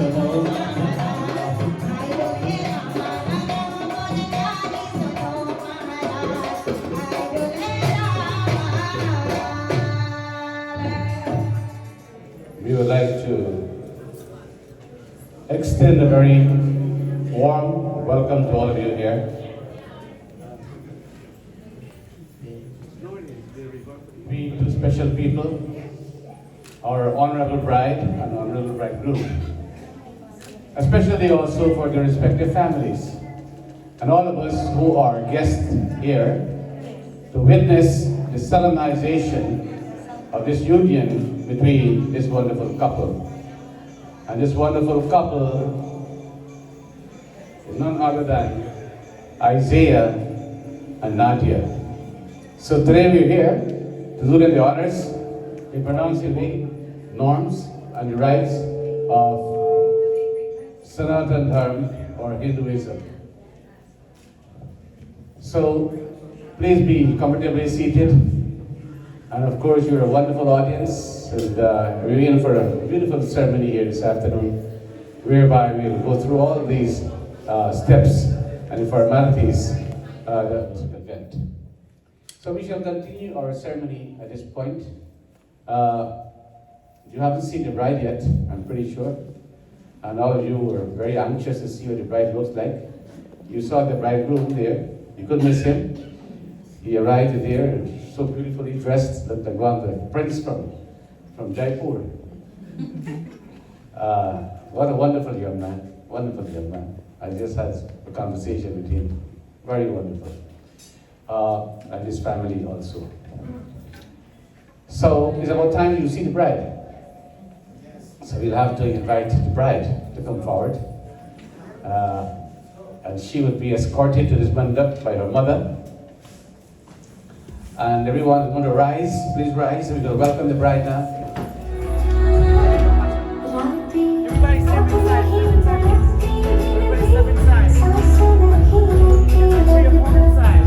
We would like to extend a very warm welcome to all of you here. We two special people, our honorable bride and honorable bridegroom, especially also for their respective families, and all of us who are guests here to witness the solemnization of this union between this wonderful couple. And this wonderful couple is none other than Isaiah and Nadia. So today we're here to do them the honors in pronouncing the norms and the rites of Sanatan Dharma or Hinduism. So please be comfortably seated. And of course, you're a wonderful audience, and we're in for a beautiful ceremony here this afternoon, whereby we'll go through all these steps and the formalities of the event. So we shall continue our ceremony at this point. You haven't seen the bride yet, I'm pretty sure, and all of you were very anxious to see what the bride looks like. You saw the bridegroom there, you couldn't miss him. He arrived there, so beautifully dressed, looked like one of the prince from Jaipur. What a wonderful young man, wonderful young man. I just had a conversation with him, very wonderful. And his family also. So it's about time you see the bride. So we'll have to invite the bride to come forward. And she would be escorted to this mandap by her mother. And everyone is going to rise. Please rise. We're going to welcome the bride now. Everybody step inside. Everybody step inside. 3 or 4 inside.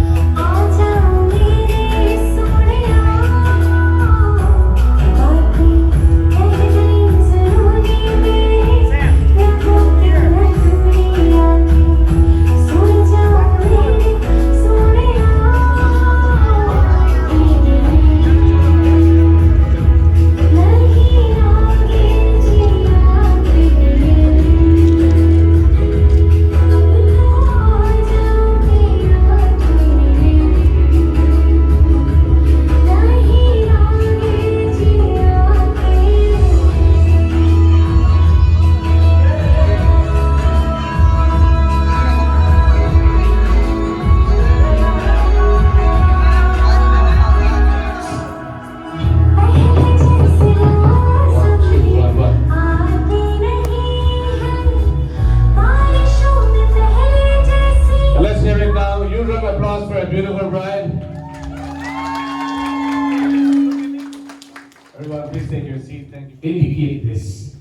Indicate this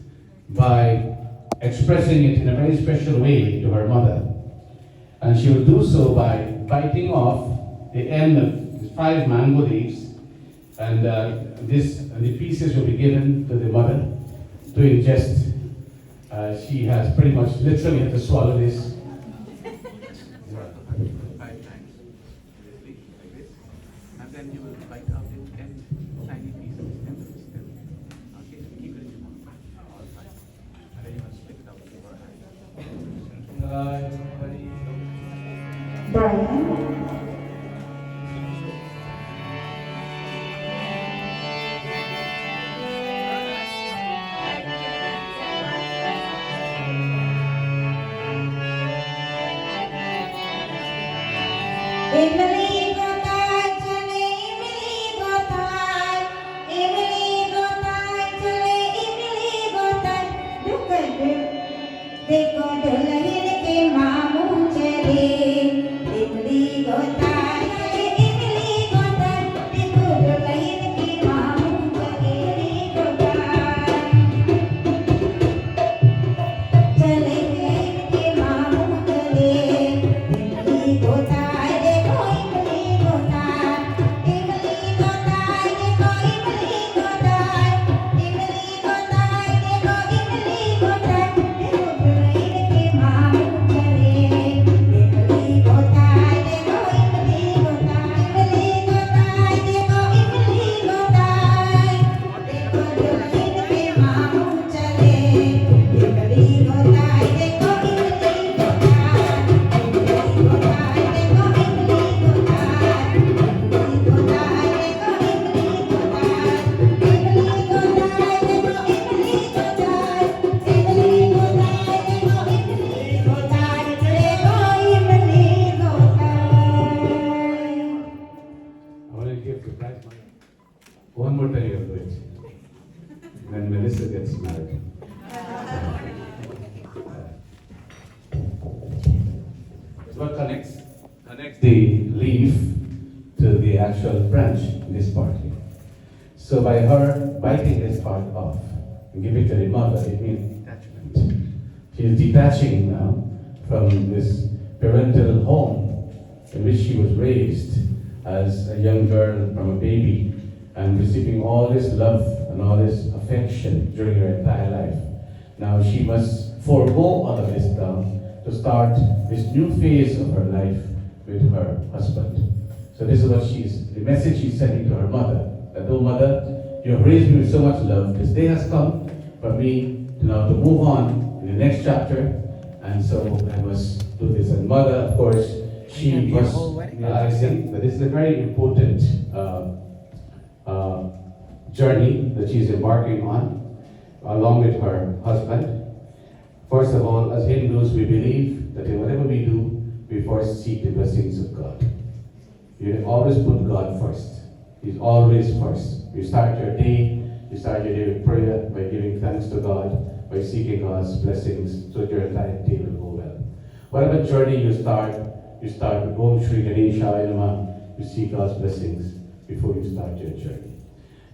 by expressing it in a very special way to her mother. And she will do so by biting off the end of the 5 mango leaves, and the pieces will be given to the mother to ingest. She has pretty much literally had to swallow this. 5 times. Like this. And then you will bite out the end, tiny pieces. Brian. देखो दुल्हन के मामू चले इमली गोताई चले इमली गोताई देखो दुल्हन के मामू चले गोताई चले इनके मामू चले इमली गोताई देखो इमली गोताई देखो इमली गोताई देखो इमली गोताई देखो इमली गोताई what connects the leaf to the actual branch in this part here. So by her biting this part off and giving it to the mother, it means detachment. She is detaching now from this parental home in which she was raised as a young girl from a baby and receiving all this love and all this affection during her entire life. Now she must forego all of this now to start this new phase of her life with her husband. So this is what the message she's sending to her mother. That, oh mother, you have raised me with so much love. This day has come for me now to move on in the next chapter. And so I must do this. And mother, of course, she must, I think that this is a very important journey that she's embarking on, along with her husband. First of all, as Hindus, we believe that in whatever we do, we first seek the blessings of God. You always put God first. He's always first. You start your day with prayer, by giving thanks to God, by seeking God's blessings, so your entire day will go well. Whatever journey you start with Om Shri Ganeshaya Namah, you seek God's blessings before you start your journey.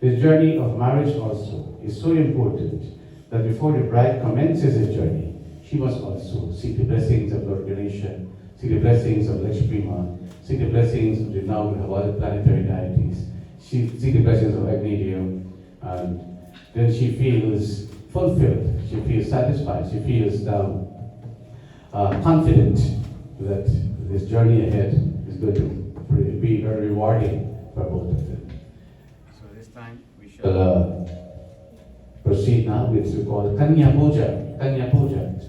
This journey of marriage also is so important that before the bride commences his journey, she must also seek the blessings of Lord Ganesha, seek the blessings of Lakshmi Ma, seek the blessings of the now we have all the planetary deities, seek the blessings of Agni, and then she feels fulfilled, she feels satisfied, she feels now confident that this journey ahead is going to be very rewarding for both of them. So this time we shall proceed now with what we call Kanya Puja. Kanya Puja is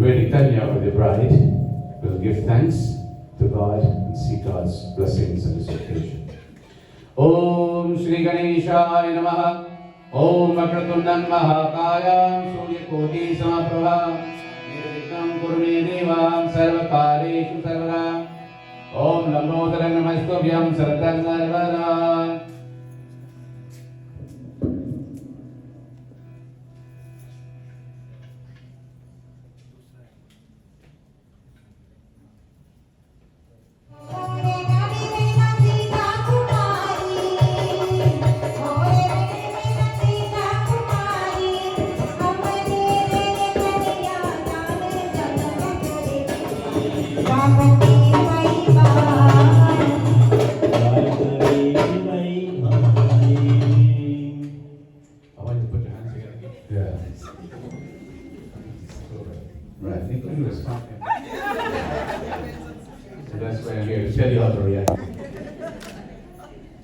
where the Kanya, or the bride, will give thanks to God and seek God's blessings on this occasion. Om Shri Ganeshaya Namaha. Om Akratundam Mahakayam Suryakoti Samaprabha Nirvikram Kurme Devam Sarvakareshu Sarvada. Om Lamodharam Namastubhyam Saradam Sarvada.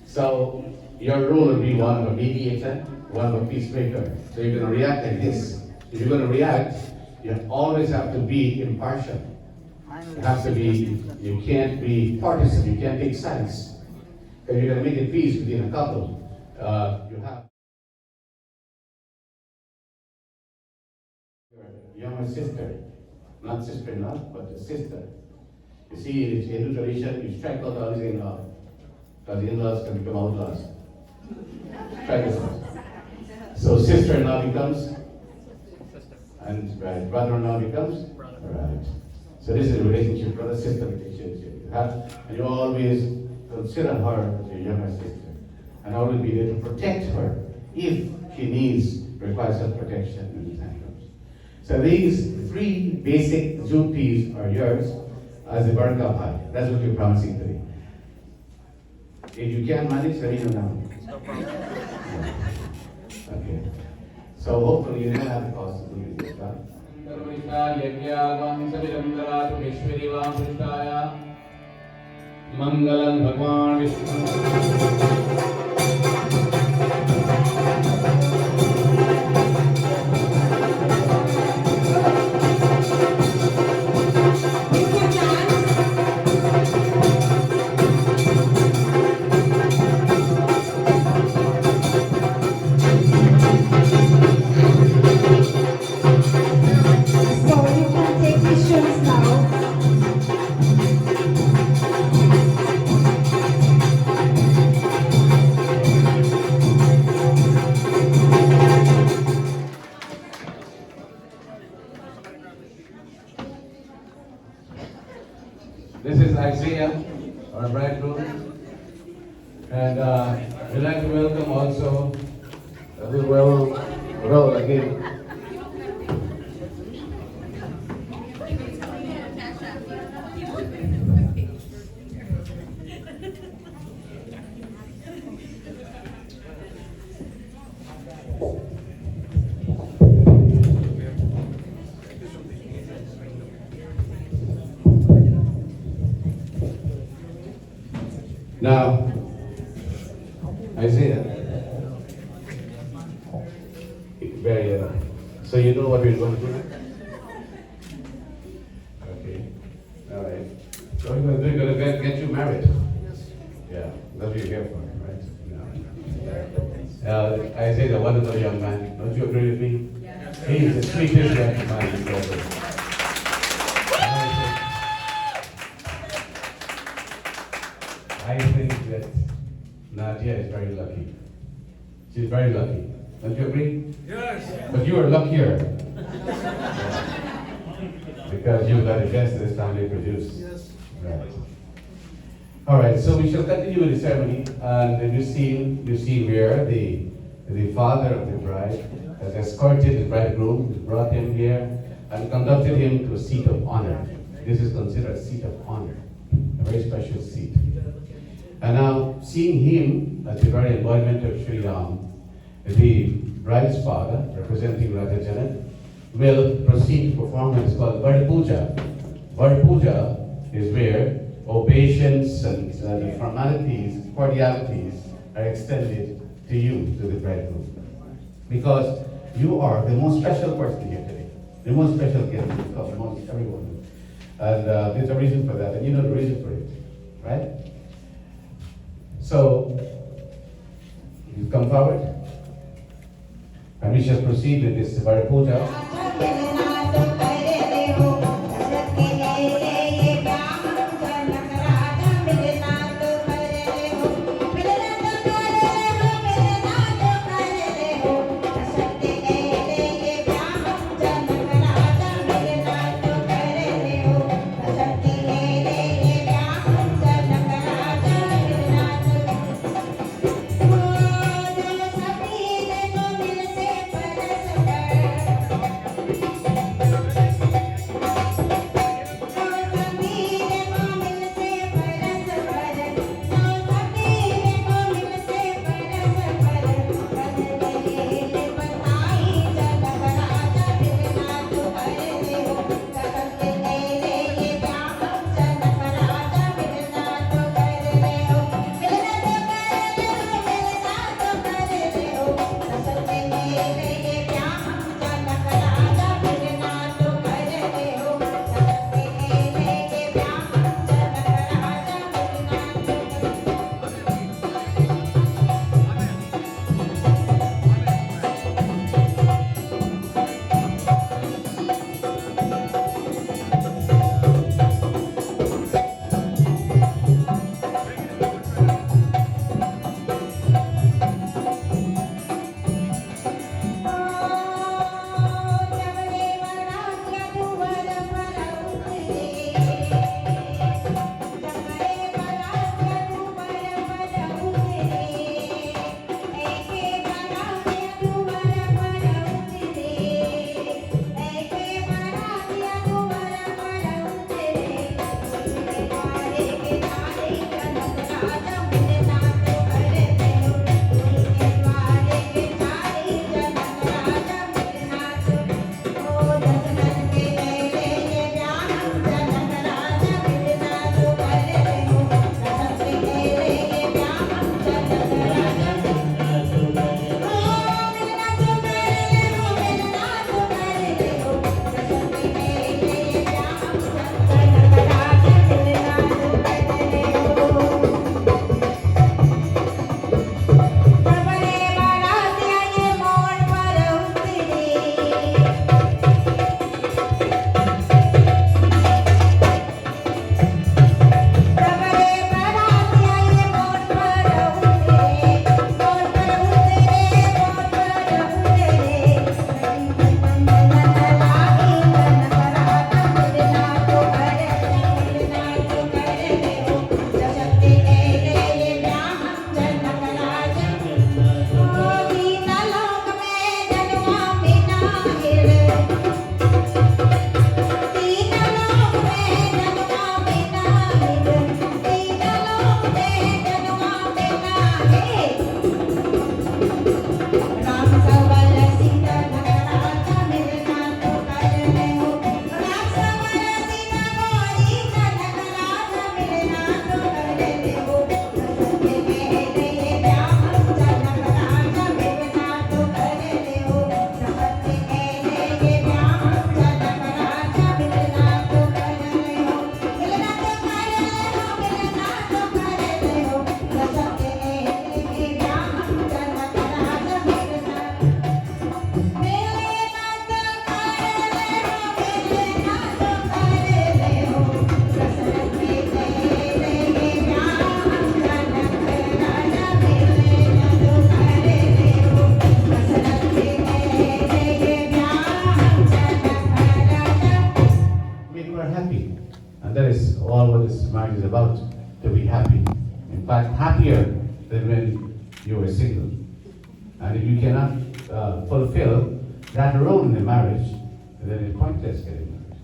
So your role will be one of a mediator, one of a peacemaker. So you're going to react like this. If you're going to react, you always have to be impartial. You have to be, you can't be partisan, you can't take sides. If you're going to make a peace within a couple, you have your younger sister, not sister-in-law, but a sister. You see, in Hindu tradition, you strike out all his in-laws, because the in-laws can become outlaws. Strike us out. So sister-in-law becomes, and right, brother-in-law becomes, right. So this is a relationship, brother-sister relationship. You have, and you always consider her as your younger sister, and always be there to protect her if she requires some protection when the time comes. So these three basic duties are yours as a Baraka Bhai. That's what you're promising to me. If you can't manage, let me know now. No problem. Okay. So hopefully you don't have the cost of doing this, right? Mangalam Bhagwan Vishnu. Isaiah, our bridegroom. And we'd like to welcome also, well again. Now, Isaiah, so you know what we're going to do? Okay, all right. So we're going to get you married. Yeah, that's what you're here for, right? Yeah. Isaiah, a wonderful young man. Don't you agree with me? He's the sweetest young man in the world. I think that Nadia is very lucky. She's very lucky. Don't you agree? Yes. But you are luckier. Because you got the best this family produced. Yes. Right. All right, so we shall continue with the ceremony. And you see here the father of the bride has escorted the bridegroom, brought him here, and conducted him to a seat of honor. This is considered a seat of honor, a very special seat. And now, seeing him at the very embodiment of Sri Ram, the bride's father, representing Radha Janak, will proceed to perform what is called Puja. Puja is where obeisance and the formalities, cordialities are extended to you, to the bridegroom. Because you are the most special person here today. The most special guest amongst everyone. And there's a reason for that, and you know the reason for it, right? So, you come forward, and we shall proceed with this Puja. this marriage is about to be happy. In fact, happier than when you were single. And if you cannot fulfill that role in the marriage, then it's pointless getting married.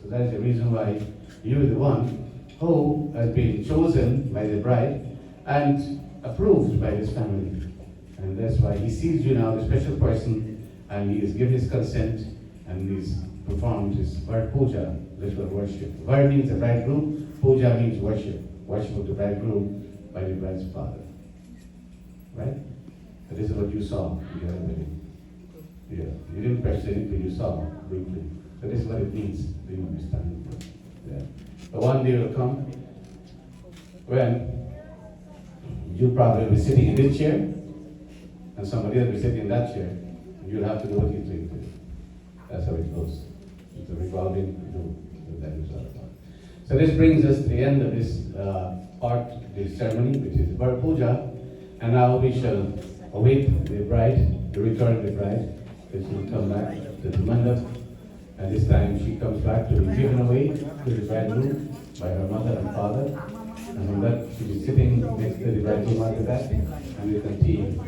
So that is the reason why you are the one who has been chosen by the bride and approved by his family. And that's why he sees you now, the special person, and he has given his consent and he's performed his Puja, ritual worship. Var means the bridegroom, Puja means worship. Worship of the bridegroom by the bride's father. Right? So this is what you saw in the other wedding. Yeah. You didn't question it, but you saw briefly. So this is what it means. Do you understand? Yeah. But one day will come when you probably will be sitting in this chair and somebody else will be sitting in that chair. And you'll have to do what you think. That's how it goes. It's a revolving loop that is all about. So this brings us to the end of this part, this ceremony, which is Var Puja. And now we shall await the bride, the return of the bride. She will come back to the mandap. And this time she comes back to be given away to the bridegroom by her mother and father. And from that she'll be sitting next to the bridegroom after that. And we continue.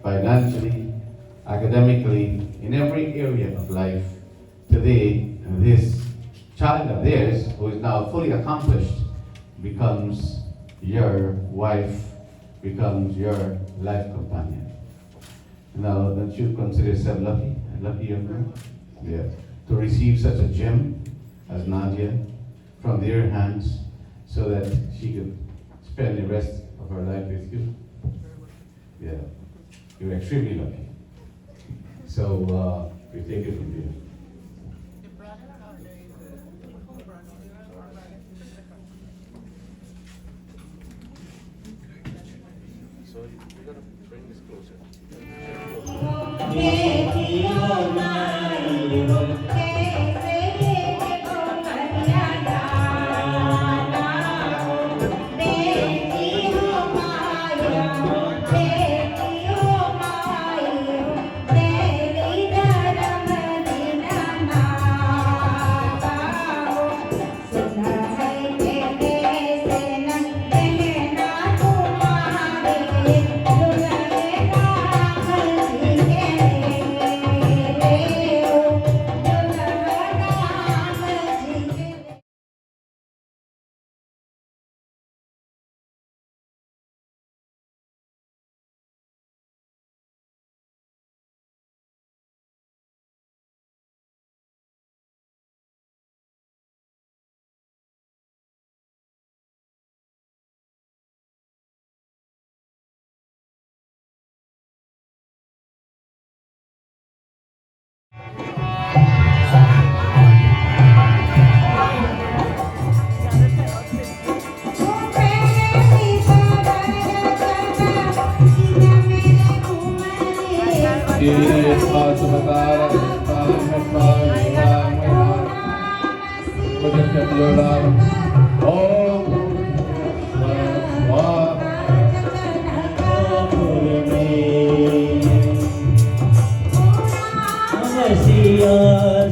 Financially, academically, in every area of life, today, this child of theirs, who is now fully accomplished, becomes your wife, becomes your life companion. Now, don't you consider yourself lucky, a lucky young girl? Yeah. To receive such a gem as Nadia from their hands, so that she could spend the rest of her life with you? Yeah. You're extremely lucky. So we take it from here. So you gotta bring this closer. Namaste.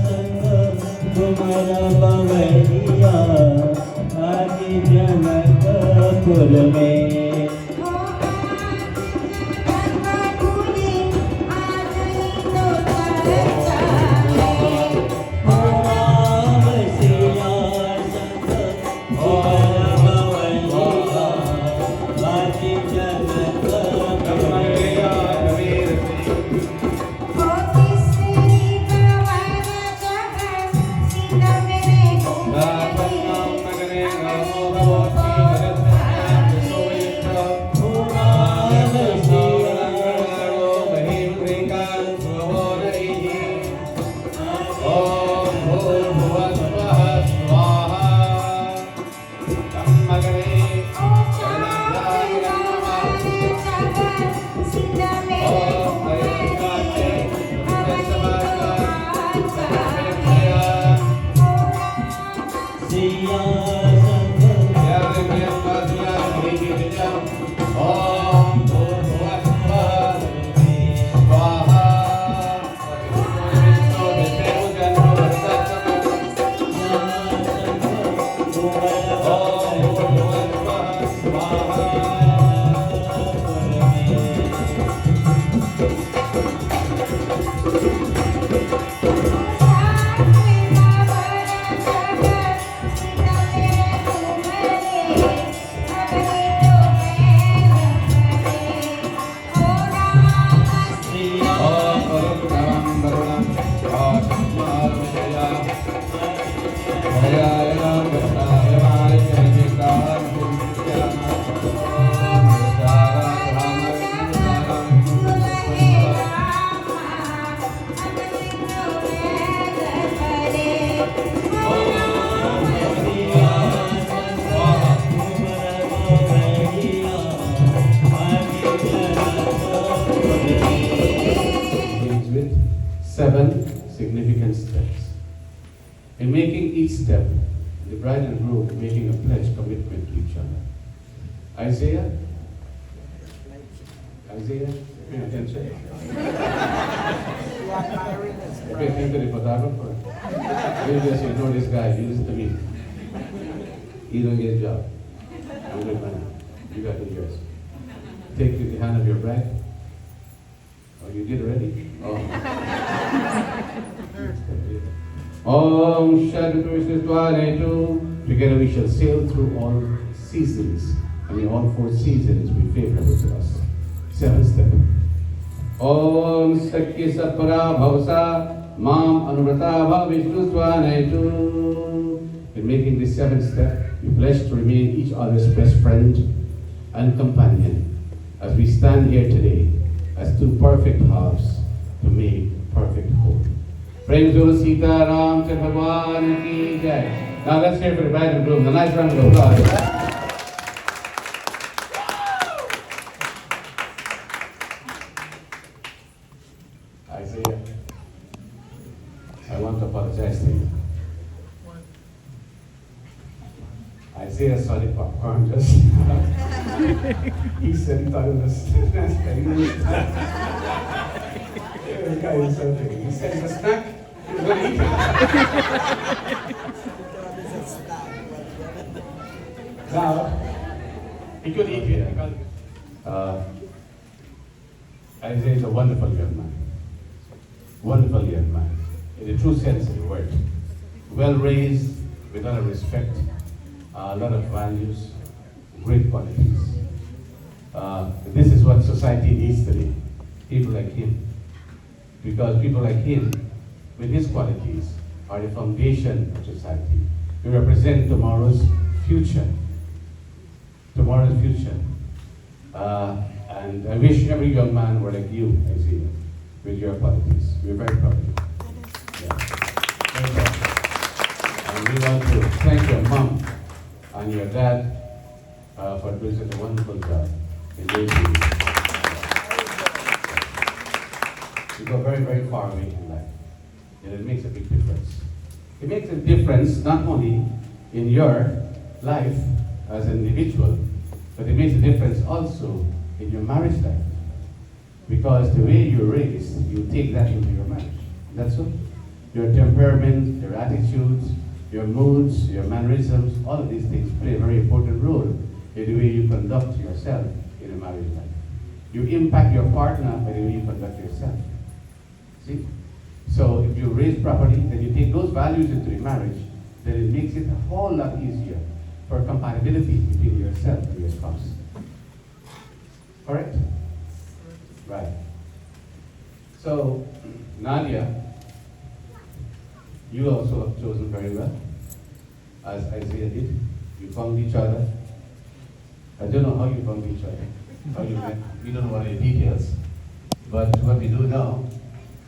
significant steps. In making each step, the bride and groom are making a pledge commitment to each other. Isaiah, pay attention. Pay attention to the photographer. You just ignore this guy, you listen to me. He's doing his job. I'm doing mine. You got to do yours. Take the hand of your bride. Oh, you did already? Oh. Om Shadutrishtvanetu. Together we shall sail through all seasons. And in all 4 seasons be favorable to us. 7th step. Om Sakya Sapara Bhavasa Mam Anuvrata Bhavishtusvanetu. In making this 7th step, we pledge to remain each other's best friend and companion as we stand here today as 2 perfect halves to make a perfect whole. Prem Jolo Sita Ram Chandra Bhagwan Ki Jai. Now let's hear for the bride and groom. The nice round of applause. Isaiah, I want to apologize to you. Isaiah saw the popcorn just now. He said he thought it was this guy is something. He said it's a snack. He was going to eat it. Now, he could eat it. Isaiah is a wonderful young man. Wonderful young man, in the true sense of the word. Well raised, with a lot of respect, a lot of values, great qualities. This is what society needs today. People like him. Because people like him, with his qualities, are the foundation of society. We represent tomorrow's future. Tomorrow's future. And I wish every young man were like you, Isaiah, with your qualities. We're very proud of you. Yeah. Very proud. And we want to thank your mom and your dad for doing such a wonderful job in raising you. You go very, very far away in life. And it makes a big difference. It makes a difference not only in your life as an individual, but it makes a difference also in your marriage life. Because the way you're raised, you take that into your marriage. That's so. Your temperament, your attitudes, your moods, your mannerisms, all of these things play a very important role in the way you conduct yourself in a marriage life. You impact your partner by the way you conduct yourself. See? So if you raise properly, then you take those values into the marriage, then it makes it a whole lot easier for compatibility between yourself and your spouse. Correct? Right. So, Nadia, you also have chosen very well, as Isaiah did. You found each other. I don't know how you found each other, how you met. We don't know all the details. But what we do know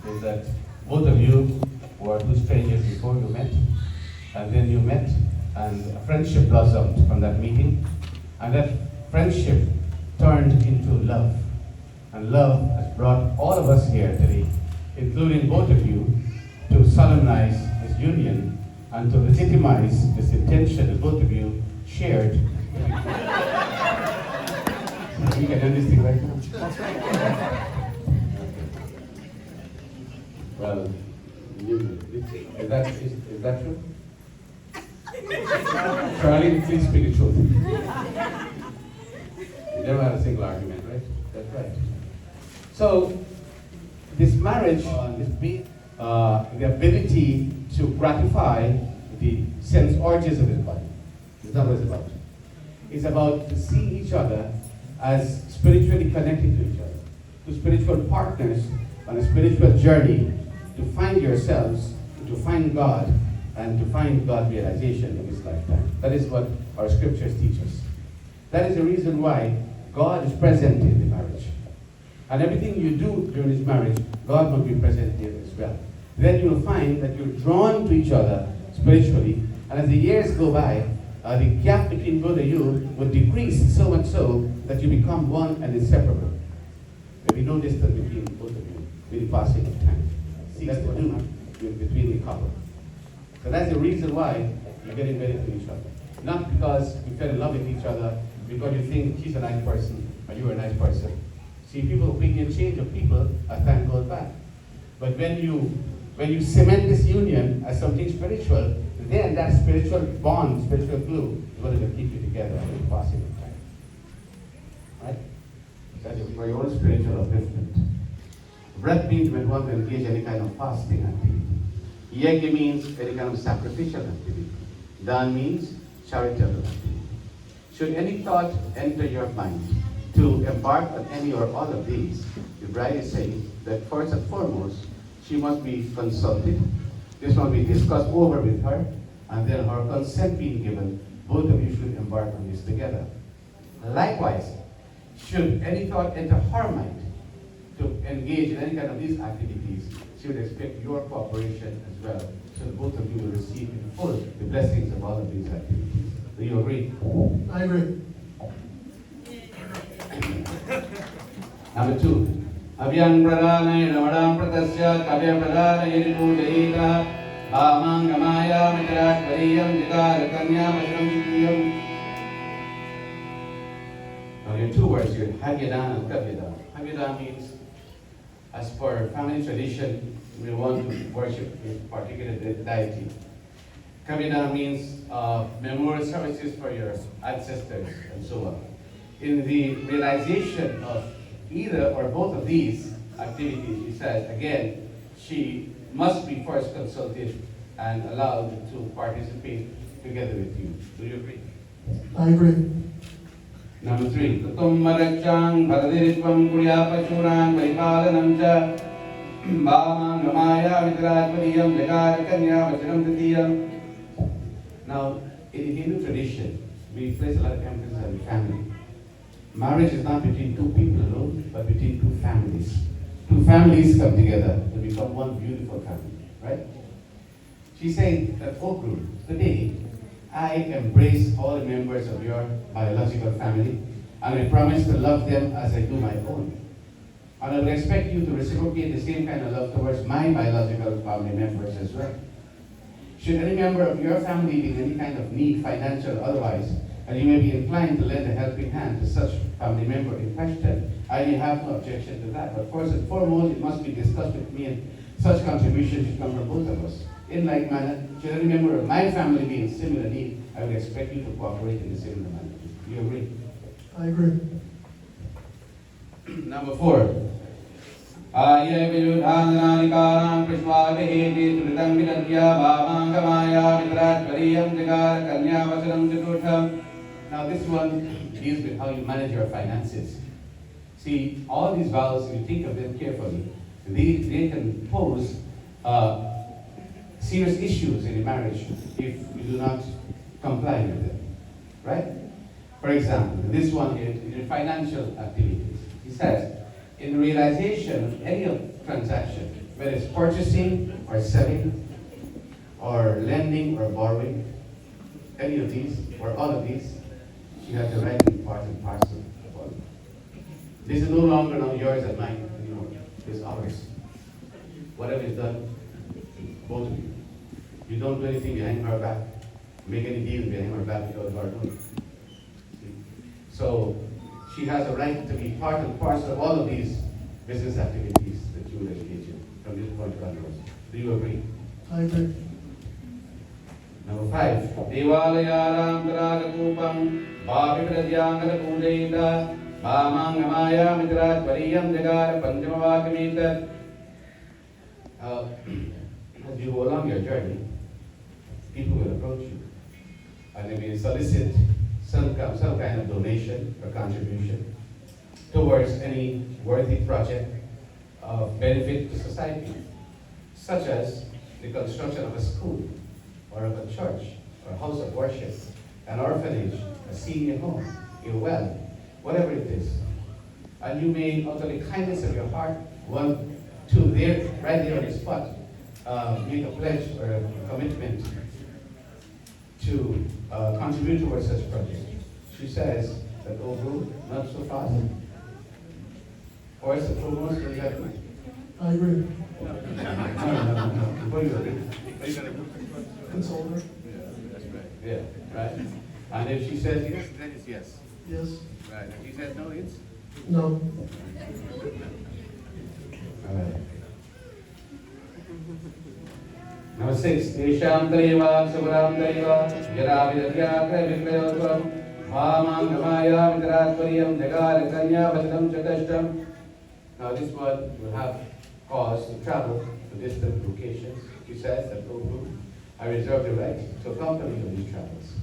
is that both of you were 2 strangers before you met, and then you met, and a friendship blossomed from that meeting, and that friendship turned into love. And love has brought all of us here today, including both of you, to solemnize this union and to legitimize this intention that both of you shared. You can end this thing right now. Well, is that true? Charlie, please speak the truth. You never had a single argument, right? That's right. So, this marriage, the ability to gratify the sense urges of his body, is not what it's about. It's about to see each other as spiritually connected to each other, to spiritual partners on a spiritual journey, to find yourselves, to find God, and to find God realization in this lifetime. That is what our scriptures teach us. That is the reason why God is present in the marriage. And everything you do during this marriage, God will be present here as well. Then you'll find that you're drawn to each other spiritually, and as the years go by, the gap between both of you will decrease so much so that you become one and inseparable. There will be no distance between both of you with the passing of time. See, that's what you couple. So that's the reason why you're getting married to each other. Not because you fell in love with each other, because you think he's a nice person or you're a nice person. See, people, we can change of people as time goes by. But when you cement this union as something spiritual, then that spiritual bond, spiritual glue, is going to keep you together in the passing of time. Right? That is for your own spiritual upliftment. Breath means when one engage any kind of fasting activity. Yegi means any kind of sacrificial activity. Dan means charitable activity. Should any thought enter your mind to embark on any or all of these, the bride is saying that first and foremost, she must be consulted. This must be discussed over with her, and then her consent being given, both of you should embark on this together. Likewise, should any thought enter her mind to engage in any kind of these activities, she would expect your cooperation as well, so that both of you will receive in full the blessings of all of these activities. Do you agree? I agree. Number 2. Avyang pradhanay namadam pratasya kavya pradhanay pujayita bhamang gamaya mitrat variyam jidar kanya mashram chitiyam. Now there are 2 words here, Hagyadana and Kavyadana. Hagyadana means, as per family tradition, we want to worship a particular deity. Kavyadana means memorial services for your ancestors and so on. In the realization of either or both of these activities, she says, again, she must be first consulted and allowed to participate together with you. Do you agree? I agree. Number 3. Tatum marachang bhadadiritvam kuryapachurang paripalanam cha bhamang gamaya mitratvariyam jagar kanya vachanam tatiyam. Now, in the Hindu tradition, we place a lot of emphasis on family. Marriage is not between 2 people alone, but between 2 families. 2 families come together to become one beautiful family, right? She said that, "Oh, Guru, today I embrace all the members of your biological family, and I promise to love them as I do my own. And I will expect you to reciprocate the same kind of love towards my biological family members as well. Should any member of your family be in any kind of need, financial or otherwise, and you may be inclined to lend a helping hand to such family member in question, I may have no objection to that. But first and foremost, it must be discussed with me, and such contributions should come from both of us. In like manner, should any member of my family be in similar need, I would expect you to cooperate in a similar manner." Do you agree? I agree. Number 4. Aya vayudhananikaram prishvaveheti tulitam vidadya bhamang gamaya mitratvariyam jagar kanya vachanam chaturtham. Now this one deals with how you manage your finances. See, all these vows, if you think of them carefully, they can pose serious issues in a marriage if you do not comply with them, right? For example, this one here, in financial activities, he says, in realization of any transaction, whether it's purchasing or selling, or lending or borrowing, any of these, or all of these, you have the right to be part and parcel of all. This is no longer now yours and mine anymore. It's ours. Whatever is done, both of you. You don't do anything behind our back. Make any deals behind our back because of our doing. So she has a right to be part and parcel of all of these business activities that you will engage in from this point onwards. Do you agree? I agree. Number 5. Devalayaram Taragapupam Bhavipradyangala Pujayita Bhamang Gamaya Mitrat Variyam Jagar Panjamavakamita. As you go along your journey, people will approach you and they will solicit some kind of donation or contribution towards any worthy project of benefit to society, such as the construction of a school, or of a church, or a house of worship, an orphanage, a senior home, a well, whatever it is. And you may, out of the kindness of your heart, want to there, right there on the spot, make a pledge or a commitment to contribute towards such project. She says that, "Oh, Guru, not so fast." Or it's the foremost in judgment. I agree. Before you agree, are you gonna Consult her. Yeah, that's right. Yeah, right. And if she says yes, then it's yes. Yes. Right. If she says no, it's No. all right. Number 6. Isham Deva Subram Deva Yaravidya Vikayotvam Bhamam Namaya Vidratvariyam Jagar Kanya Vadam Chakashtam. Now this one will have cause to travel to distant locations. She says that, oh group, I reserve the right to accompany you on these travels.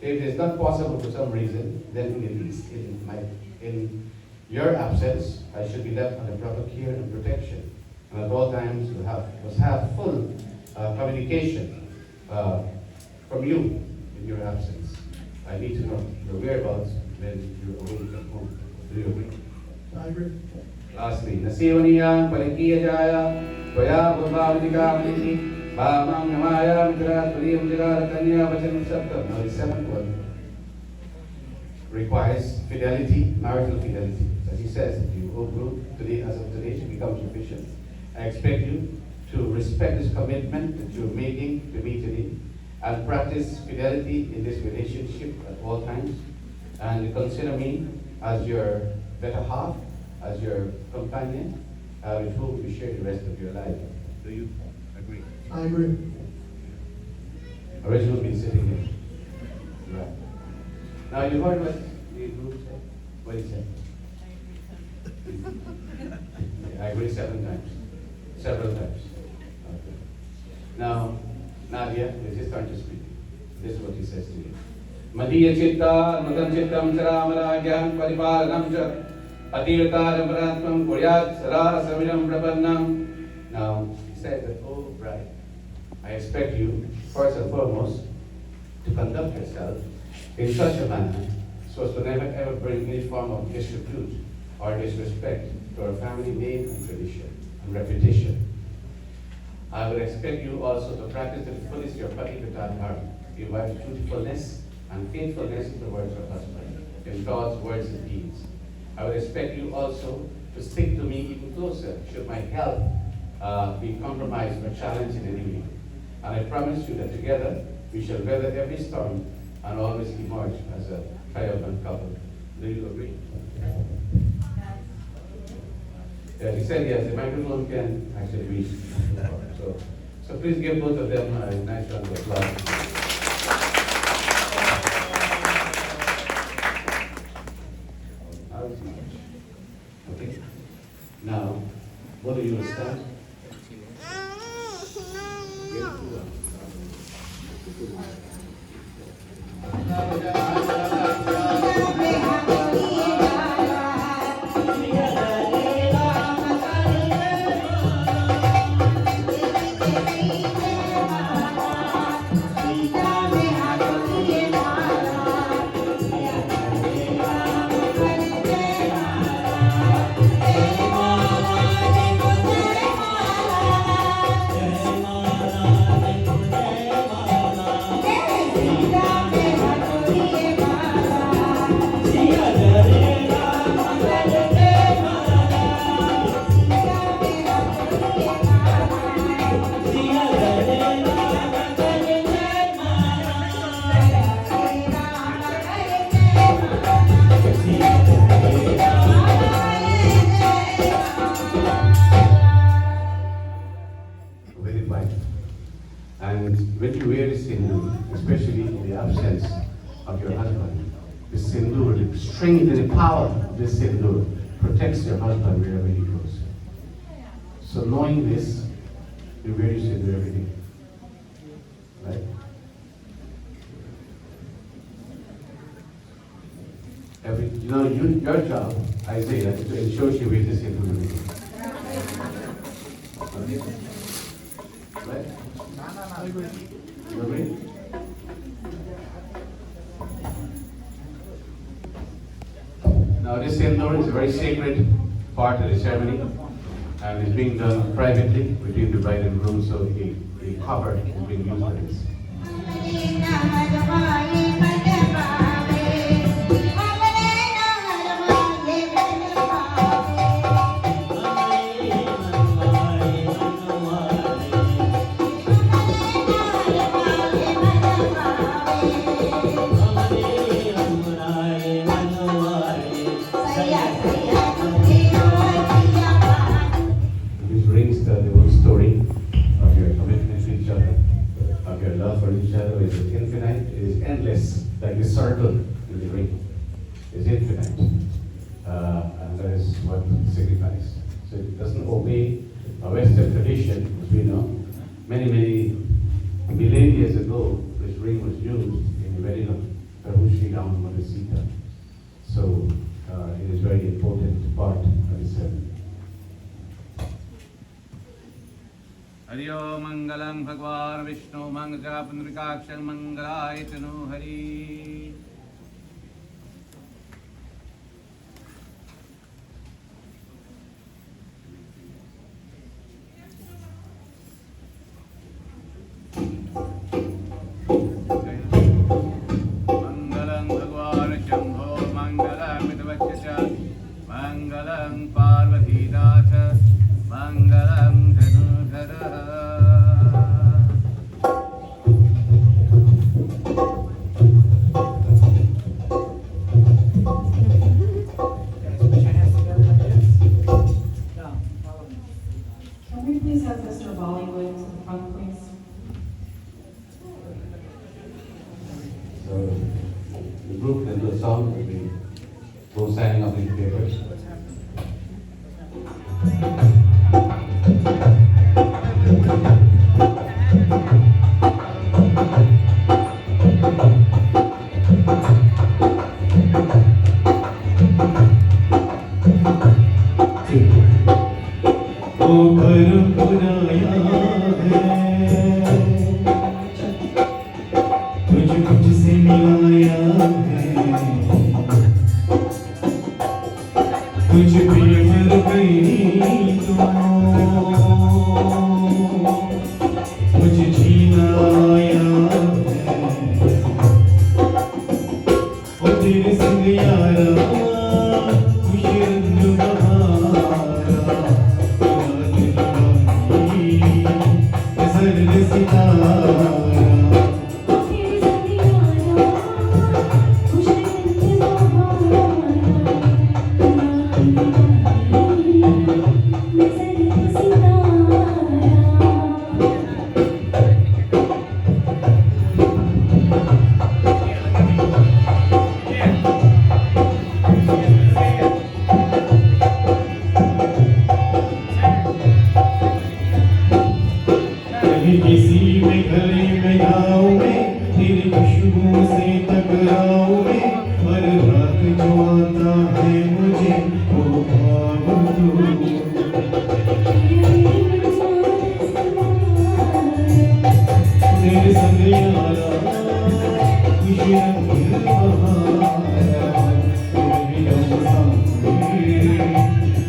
If it is not possible for some reason, then at least in your absence, I should be left under proper care and protection. And at all times, must have full communication from you in your absence. I need to know your whereabouts when you're away from home. Do you agree? I agree. Lastly, Nasivaniya Palikiya Jaya Tvaya Bhavavidika Maniti Bhamam Namaya Mitra Turiyam Jagara Kanya Vachanam Saptam. Now the seventh one requires fidelity, marital fidelity. As he says, you, O group, today, as of today, should become sufficient. I expect you to respect this commitment that you're making to me today and practice fidelity in this relationship at all times, and consider me as your better half, as your companion, with whom you share the rest of your life. Do you agree? I agree. Original been sitting here. Right. Now you heard what the group said? What he said? I agree 7 times. Several times. Okay. Now, Nadia, it's his turn to speak. This is what he says to you. Madiya chitta, madan chittam charamaragyam paripalanam cha atirtaram paratmam kuryat sara saminam prapannam. Now, he says that, oh bride, I expect you, first and foremost, to conduct yourself in such a manner so as to never ever bring any form of disrepute or disrespect to our family name and tradition and reputation. I would expect you also to practice to the fullest your patipatat dharma, your wife's truthfulness and faithfulness towards her husband in thoughts, words, and deeds. I would expect you also to stick to me even closer should my health be compromised or challenged in any way. And I promise you that together we shall weather every storm and always emerge as a triumphant couple. Do you agree? Yeah, he said yes, the microphone can actually reach. So please give both of them a nice round of applause. Okay. Now, both of you will stand. And when you wear the sindoor, especially in the absence of your husband, the sindoor, the strength and the power of this sindoor protects your husband wherever he goes. So knowing this, you wear your sindoor every day. Right? Your job, Isaiah, is to ensure she wears the sindoor every day. Okay? Right? I agree. You agree? Now this sindoor is a very sacred part of the ceremony and is being done privately between the bride and groom, so the cover is being used for this. circle in the ring is infinite. And that is what it signifies. So it doesn't obey a Western tradition, as we know. Many millennia ago, this ring was used in the wedding of Prabhu Sri Ram and Mother Sita. So it is very important part of the ceremony. हरिओ मंगलम भगवान विष्णु मंगला पुंडरीकाक्ष मंगलाय तनु हरि मंगलम भगवान शंभो मंगलम विद्वच्च मंगलम पार्वतीनाथ मंगलम धनुधर Guys, put your hands together like this. Now, follow me. Can we please have Mr. Bollywood to the front, please? So the group can do a song, will be both signing up in the papers. What's happening? ओ घर पुराया है तुझसे मिलाया है तुझ पे मर गई तो मुझे जीना आया है ओ तेरे संग यारा खुश रंग बहारा सरल सितारा कहीं किसी में गले में गाँव में तेरी खुशबू से टकराओ में हर रात जो आता है मुझे वो ख्वाब तू तेरे संग यारा खुश रंग बहारा तेरे बिना सामने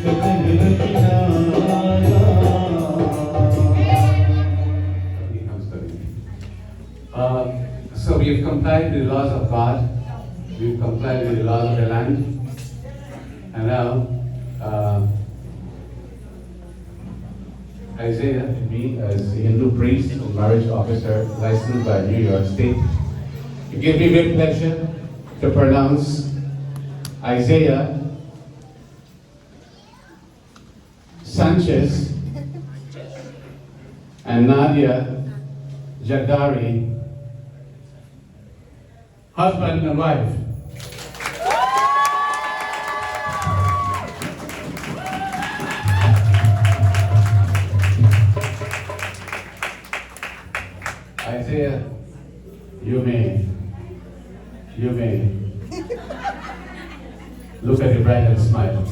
कतन किनारा So we have complied with the laws of God, we have complied with the laws of the land, and now Isaiah, me as a Hindu priest and marriage officer licensed by New York State, it gives me great pleasure to pronounce Isaiah Sanchez and Nadia Jagdari, husband and wife. Isaiah, you may look at the bride and smile.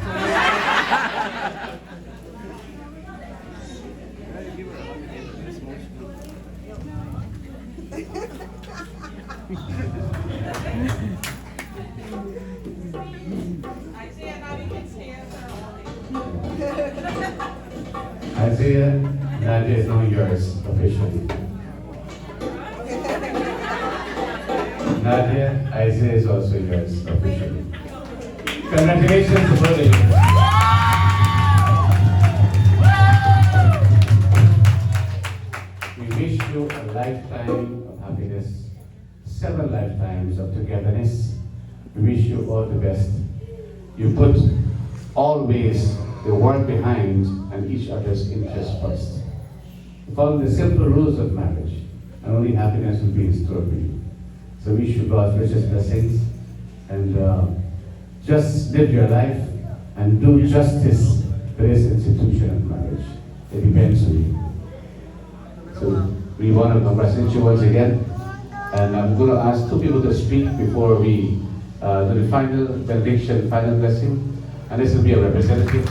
Isaiah, Nadia is now yours officially. Nadia, Isaiah is also yours officially. Congratulations to both of you. We wish you a lifetime of happiness, several lifetimes of togetherness. We wish you all the best. You put always the work behind and each other's interest first. Follow the simple rules of marriage, and only happiness will be in store for you. So wish you God's precious blessings and just live your life and do justice to this institution of marriage. It depends on you. So we want to congratulate you once again. And I'm going to ask two people to speak before we do the final benediction, final blessing. And this will be a representative.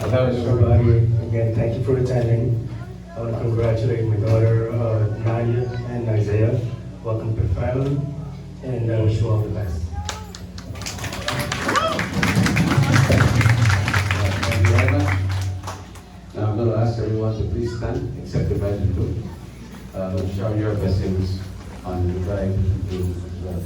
Everybody, again, thank you for attending. I want to congratulate my daughter, Nadia and Isaiah. Welcome to the family, and I wish you all the best. Thank you very much. Now I'm going to ask everyone to please stand, except the bride and groom. Shower your blessings on the bride and groom as well.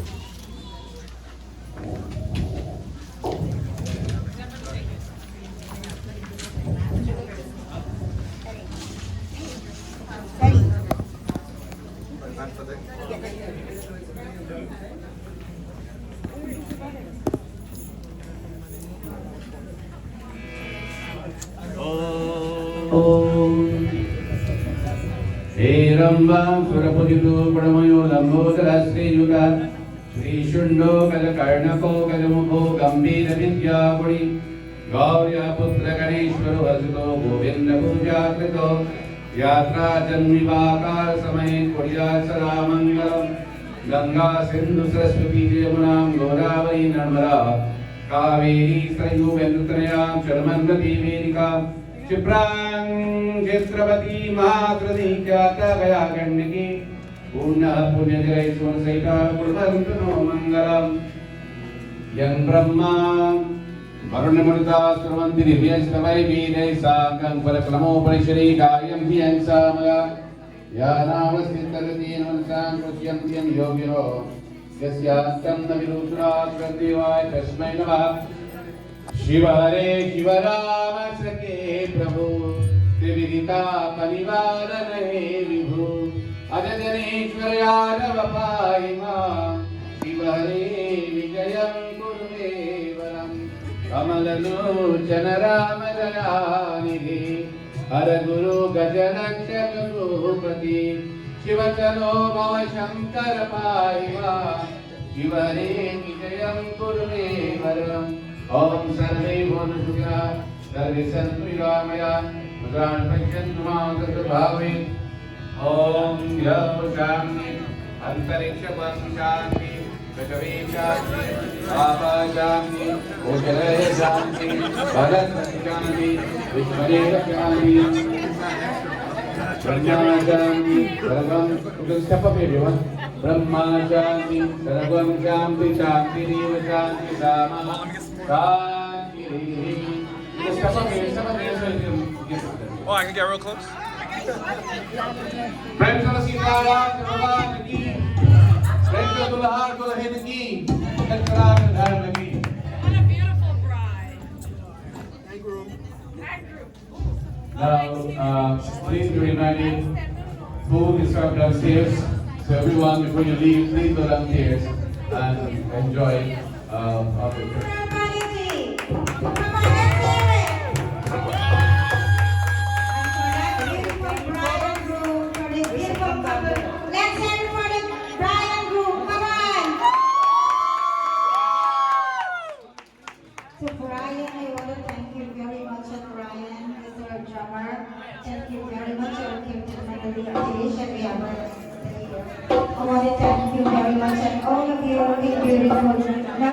Rambam Surapoditu Paramayo Lambodara Sri Yuga Sri Shundo Kalakarnako Kalamukho Gambira Vidya Puri Gaurya Putra Ganeshwaro Vasito Govinda Puja Krito Yatra Janmivakar Samay Puriya Saramangalam Ganga Sindhu Saraswati Yamunam Godavari Narmada Kaveri Sarayu Vendutanayam Charmandati Vedika Chiprang Chitravati Mahakrati Kyata Gaya Gandiki Purna Punya Jai Swasaita Purvantano Mangalam Yan Brahma Varunamurta Sravanti Divyastavai Vidai Sakam Palaklamo Parishari Kayam Hiyam Samaya Yanavasittarati Nansam Prasyantyam Yogiro Yasyastam Navirudra Pradivai Tasmai Namah Shiva Hare Shiva Rama Sake Prabhu Dividita Panivaranahe Vibhu Ajajaneshwara Yadava Paima Shiva Hare Vijayam Kurve Varam Kamalalochana Rama Dayanidhi Hara Guru Gajanakshaka Rupati Shiva Chalo Bhava Shankara Paima Shiva Hare Vijayam Kurve Varam Om Sarve Bhonu Sukha Sarve Santu Ilamaya Mudran Pachantu Mātata Bhave Om Yav Shanti Antariksha Vam Shanti Prithvi Shanti Bhava Shanti Ojale Shanti Bharat Shanti Vishwade Shanti Brahma Shanti Sarvam You can step up everyone Brahma Shanti Sarvam Shanti Shanti Deva Shanti Sama Shanti Step up here, step up here so you can get Oh, I can get real close? Friends of Sitaram, Bhagavan ki Friends of Dulhar Dulhin ki Kalkaran and Dharma ki What a beautiful bride. Now, please be reminded, food is served downstairs. So everyone, before you leave, please go downstairs and enjoy our church. Everybody, come on, let's hear it. And for that beautiful bride and groom, for this beautiful couple, let's hear it for the bride and groom. Come on. To Brian, I want to thank you very much, and Brian is our drummer. Thank you very much. I came to the invitation. We have I want to thank you very much, and all of you are looking beautiful.